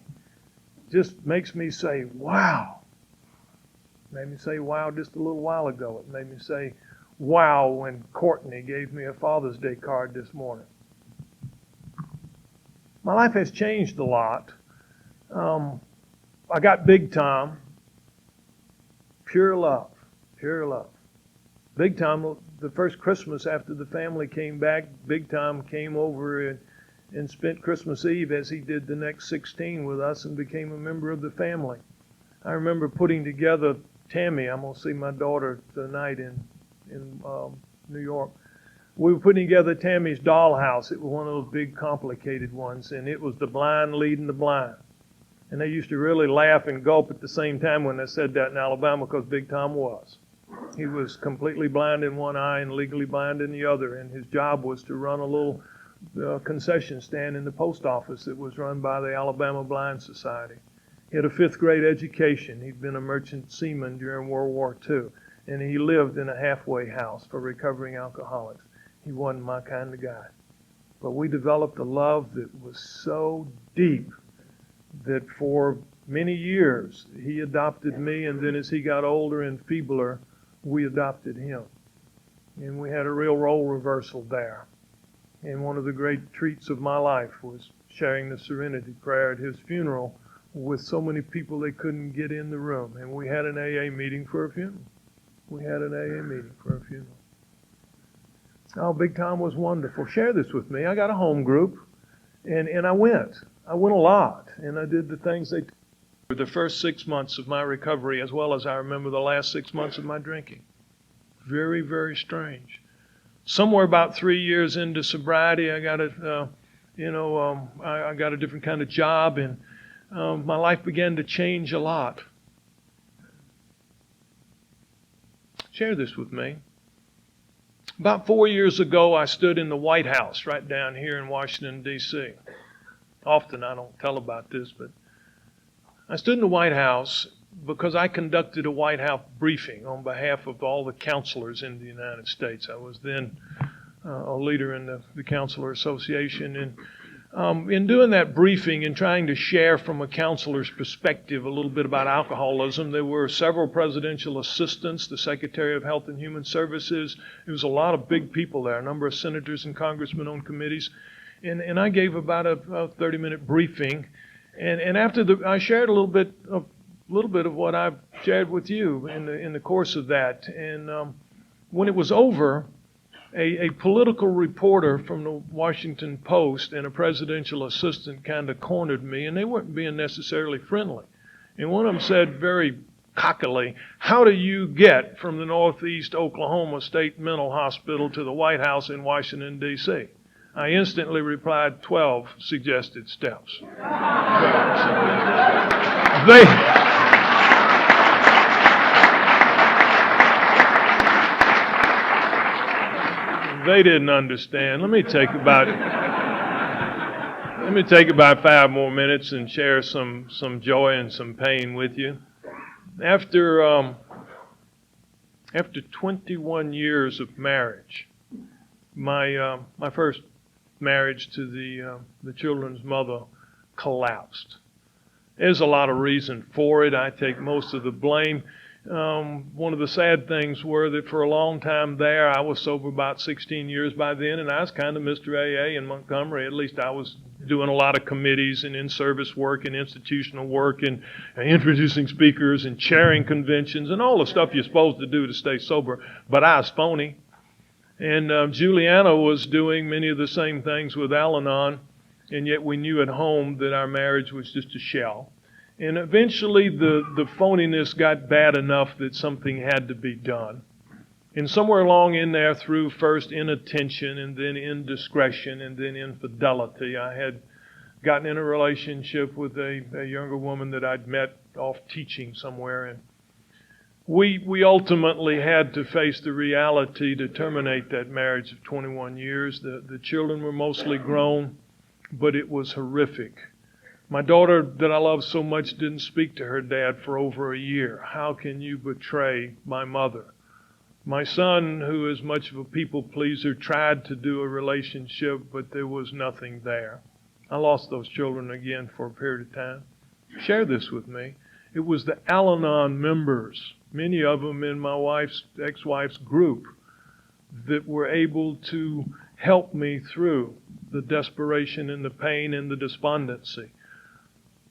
just makes me say, wow. It made me say wow just a little while ago. It made me say wow when Courtney gave me a Father's Day card this morning. My life has changed a lot. I got Big Tom. Pure love. Pure love. Big Tom, the first Christmas after the family came back, Big Tom came over and spent Christmas Eve as he did the next 16 with us and became a member of the family. I remember putting together Tammy. I'm going to see my daughter tonight in New York. We were putting together Tammy's dollhouse. It was one of those big, complicated ones, and it was the blind leading the blind. And they used to really laugh and gulp at the same time when they said that in Alabama, because Big Tom was. He was completely blind in one eye and legally blind in the other, and his job was to run a little concession stand in the post office that was run by the Alabama Blind Society. He had a 5th grade education. He'd been a merchant seaman during World War II, and he lived in a halfway house for recovering alcoholics. He wasn't my kind of guy. But we developed a love that was so deep that for many years he adopted me, and then as he got older and feebler, we adopted him. And we had a real role reversal there. And one of the great treats of my life was sharing the Serenity Prayer at his funeral with so many people they couldn't get in the room. And we had an AA meeting for a funeral. Oh, Big Tom was wonderful. Share this with me. I got a home group, and I went. I went a lot, and I did the things they for the first 6 months of my recovery, as well as I remember the last 6 months of my drinking. Very, very strange. Somewhere about 3 years into sobriety, I got I got a different kind of job, and my life began to change a lot. Share this with me. About 4 years ago, I stood in the White House right down here in Washington, D.C. Often I don't tell about this, but I stood in the White House because I conducted a White House briefing on behalf of all the counselors in the United States. I was then a leader in the Counselor Association, and in doing that briefing and trying to share from a counselor's perspective a little bit about alcoholism, there were several presidential assistants, the Secretary of Health and Human Services. There was a lot of big people there, a number of senators and congressmen on committees. And I gave about a 30-minute briefing. And after I shared a little bit of what I've shared with you in the course of that. And when it was over, a political reporter from the Washington Post and a presidential assistant kind of cornered me, and they weren't being necessarily friendly. And one of them said very cockily, "How do you get from the Northeast Oklahoma State Mental Hospital to the White House in Washington, D.C.?" I instantly replied, 12 suggested steps. They didn't understand. Let me take about 5 more minutes and share some joy and some pain with you. After 21 years of marriage, my first marriage to the children's mother collapsed. There's a lot of reason for it. I take most of the blame. One of the sad things were that for a long time there, I was sober about 16 years by then, and I was kind of Mr. AA in Montgomery. At least I was doing a lot of committees and in-service work and institutional work and introducing speakers and chairing conventions and all the stuff you're supposed to do to stay sober. But I was phony. And Juliana was doing many of the same things with Al-Anon, and yet we knew at home that our marriage was just a shell. And eventually the phoniness got bad enough that something had to be done. And somewhere along in there, through first inattention and then indiscretion and then infidelity, I had gotten in a relationship with a younger woman that I'd met off teaching somewhere. And we ultimately had to face the reality to terminate that marriage of 21 years. The children were mostly grown, but it was horrific. My daughter that I love so much didn't speak to her dad for over a year. How can you betray my mother? My son, who is much of a people pleaser, tried to do a relationship, but there was nothing there. I lost those children again for a period of time. Share this with me. It was the Al-Anon members, many of them in my ex-wife's group, that were able to help me through the desperation and the pain and the despondency.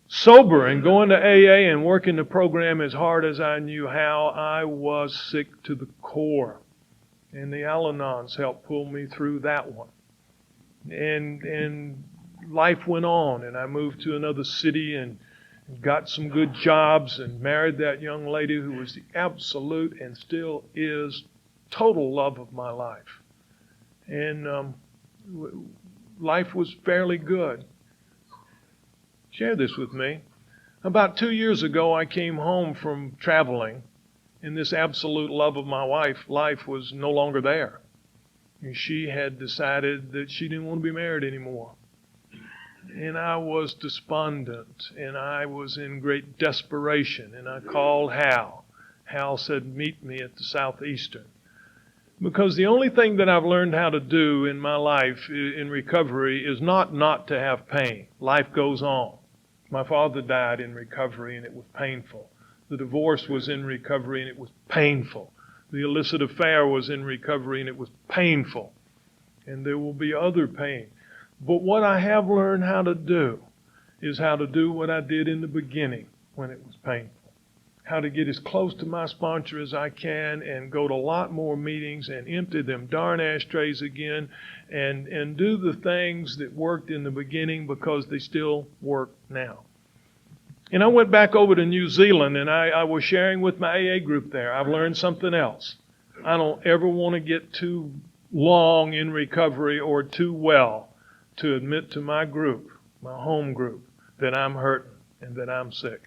Sober and going to AA and working the program as hard as I knew how, I was sick to the core. And the Al-Anons helped pull me through that one. And life went on, and I moved to another city and got some good jobs, and married that young lady who was the absolute and still is total love of my life. And life was fairly good. Share this with me. About 2 years ago, I came home from traveling, and this absolute love of my life was no longer there. And she had decided that she didn't want to be married anymore. And I was despondent, and I was in great desperation, and I called Hal. Hal said, meet me at the Southeastern. Because the only thing that I've learned how to do in my life in recovery is not to have pain. Life goes on. My father died in recovery, and it was painful. The divorce was in recovery, and it was painful. The illicit affair was in recovery, and it was painful. And there will be other pain. But what I have learned how to do is how to do what I did in the beginning when it was painful. How to get as close to my sponsor as I can and go to a lot more meetings and empty them darn ashtrays again and do the things that worked in the beginning because they still work now. And I went back over to New Zealand, and I was sharing with my AA group there. I've learned something else. I don't ever want to get too long in recovery or too well to admit to my group, my home group, that I'm hurting and that I'm sick.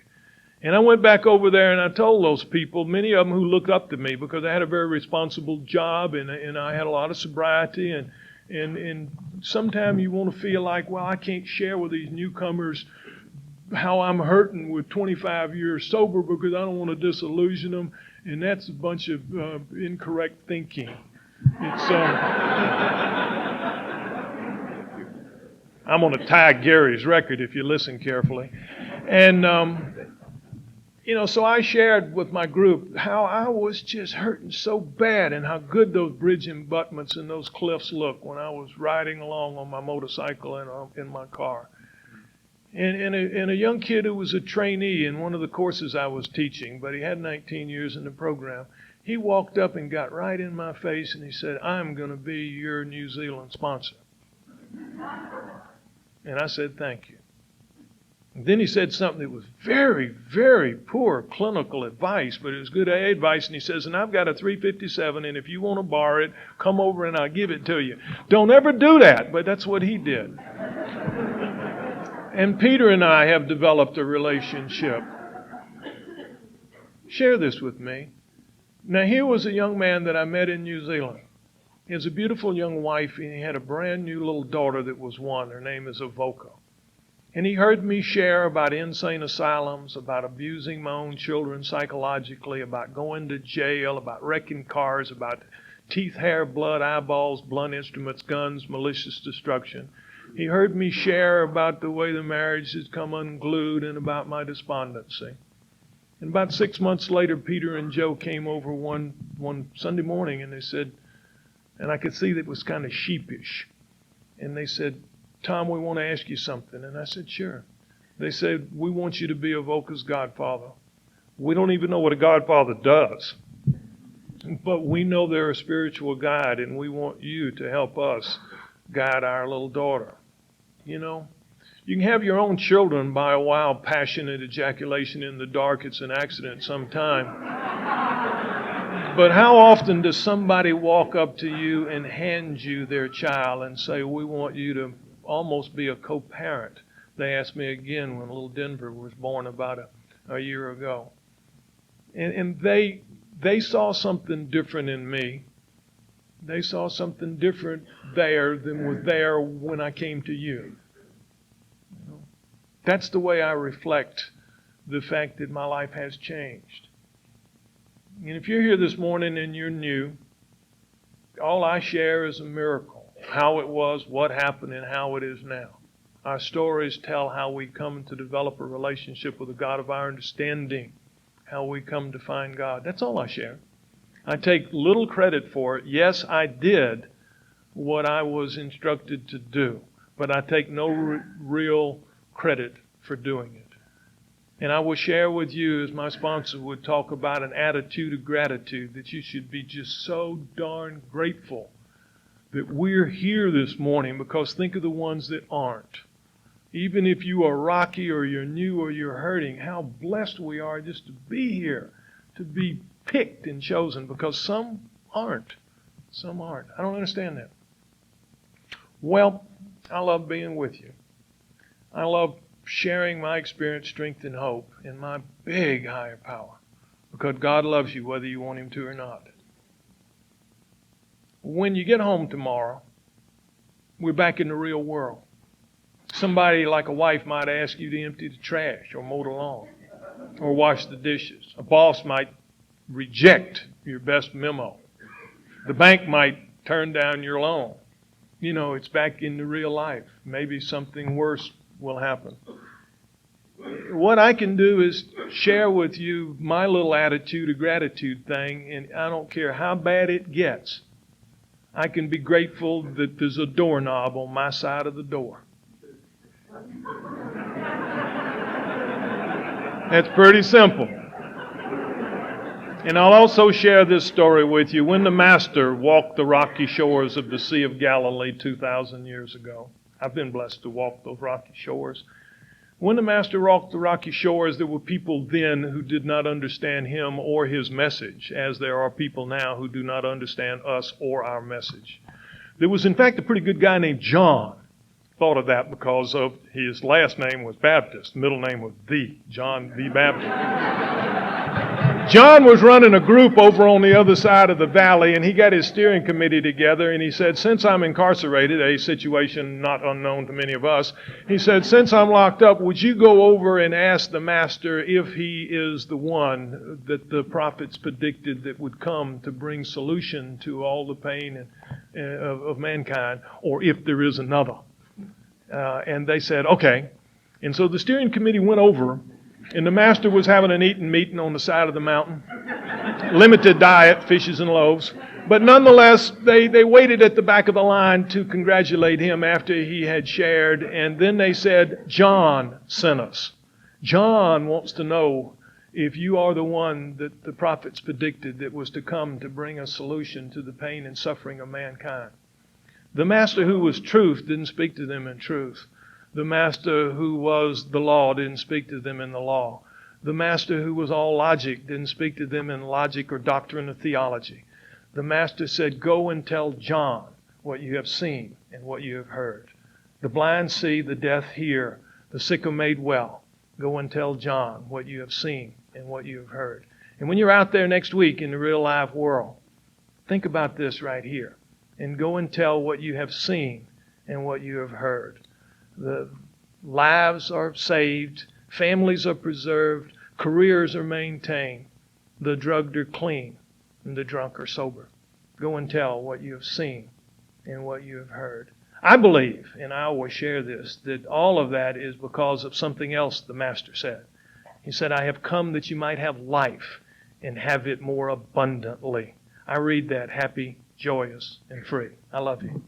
And I went back over there and I told those people, many of them who looked up to me because I had a very responsible job and I had a lot of sobriety and sometimes you want to feel like, well, I can't share with these newcomers how I'm hurting with 25 years sober because I don't want to disillusion them, and that's a bunch of incorrect thinking. It's I'm going to tag Gary's record if you listen carefully. And, so I shared with my group how I was just hurting so bad and how good those bridge abutments and those cliffs look when I was riding along on my motorcycle and in my car. And a young kid who was a trainee in one of the courses I was teaching, but he had 19 years in the program, he walked up and got right in my face and he said, I'm going to be your New Zealand sponsor. And I said, thank you. And then he said something that was very, very poor clinical advice, but it was good AA advice. And he says, and I've got a 357, and if you want to borrow it, come over and I'll give it to you. Don't ever do that, but that's what he did. And Peter and I have developed a relationship. Share this with me. Now, here was a young man that I met in New Zealand. He has a beautiful young wife, and he had a brand new little daughter that was one. Her name is Avoka. And he heard me share about insane asylums, about abusing my own children psychologically, about going to jail, about wrecking cars, about teeth, hair, blood, eyeballs, blunt instruments, guns, malicious destruction. He heard me share about the way the marriage has come unglued and about my despondency. And about 6 months later, Peter and Joe came over one Sunday morning, and they said, and I could see that it was kind of sheepish. And they said, Tom, we want to ask you something. And I said, sure. They said, we want you to be Avoka's godfather. We don't even know what a godfather does. But we know they're a spiritual guide, and we want you to help us guide our little daughter. You know, you can have your own children by a wild, passionate ejaculation in the dark. It's an accident sometime. But how often does somebody walk up to you and hand you their child and say, we want you to almost be a co-parent? They asked me again when little Denver was born about a year ago. And they saw something different in me. They saw something different there than was there when I came to you. That's the way I reflect the fact that my life has changed. And if you're here this morning and you're new, all I share is a miracle. How it was, what happened, and how it is now. Our stories tell how we come to develop a relationship with the God of our understanding, how we come to find God. That's all I share. I take little credit for it. Yes, I did what I was instructed to do, but I take no real credit for doing it. And I will share with you, as my sponsor would talk about, an attitude of gratitude, that you should be just so darn grateful that we're here this morning, because think of the ones that aren't. Even if you are rocky or you're new or you're hurting, how blessed we are just to be here, to be picked and chosen, because some aren't. Some aren't. I don't understand that. Well, I love being with you. I love sharing my experience, strength, and hope in my big higher power, because God loves you whether you want Him to or not. When you get home tomorrow, we're back in the real world. Somebody like a wife might ask you to empty the trash or mow the lawn or wash the dishes. A boss might reject your best memo. The bank might turn down your loan. You know, it's back into real life. Maybe something worse will happen. What I can do is share with you my little attitude of gratitude thing, and I don't care how bad it gets. I can be grateful that there's a doorknob on my side of the door. That's pretty simple. And I'll also share this story with you. When the Master walked the rocky shores of the Sea of Galilee 2,000 years ago, I've been blessed to walk those rocky shores. When the Master walked the rocky shores, there were people then who did not understand Him or His message, as there are people now who do not understand us or our message. There was, in fact, a pretty good guy named John. Thought of that because of his last name was Baptist. Middle name was John the Baptist. John was running a group over on the other side of the valley, and he got his steering committee together, and he said, since I'm incarcerated, a situation not unknown to many of us, he said, since I'm locked up, would you go over and ask the Master if He is the one that the prophets predicted that would come to bring solution to all the pain of mankind, or if there is another? And they said, okay. And so the steering committee went over, and the Master was having an eating meeting on the side of the mountain. Limited diet, fishes and loaves. But nonetheless, they waited at the back of the line to congratulate him after he had shared. And then they said, John sent us. John wants to know if you are the one that the prophets predicted that was to come to bring a solution to the pain and suffering of mankind. The Master who was truth didn't speak to them in truth. The Master who was the law didn't speak to them in the law. The Master who was all logic didn't speak to them in logic or doctrine or theology. The Master said, go and tell John what you have seen and what you have heard. The blind see, the deaf hear, the sick are made well. Go and tell John what you have seen and what you have heard. And when you're out there next week in the real life world, think about this right here. And go and tell what you have seen and what you have heard. The lives are saved, families are preserved, careers are maintained, the drugged are clean, and the drunk are sober. Go and tell what you have seen and what you have heard. I believe, and I always share this, that all of that is because of something else the Master said. He said, I have come that you might have life and have it more abundantly. I read that happy, joyous, and free. I love you.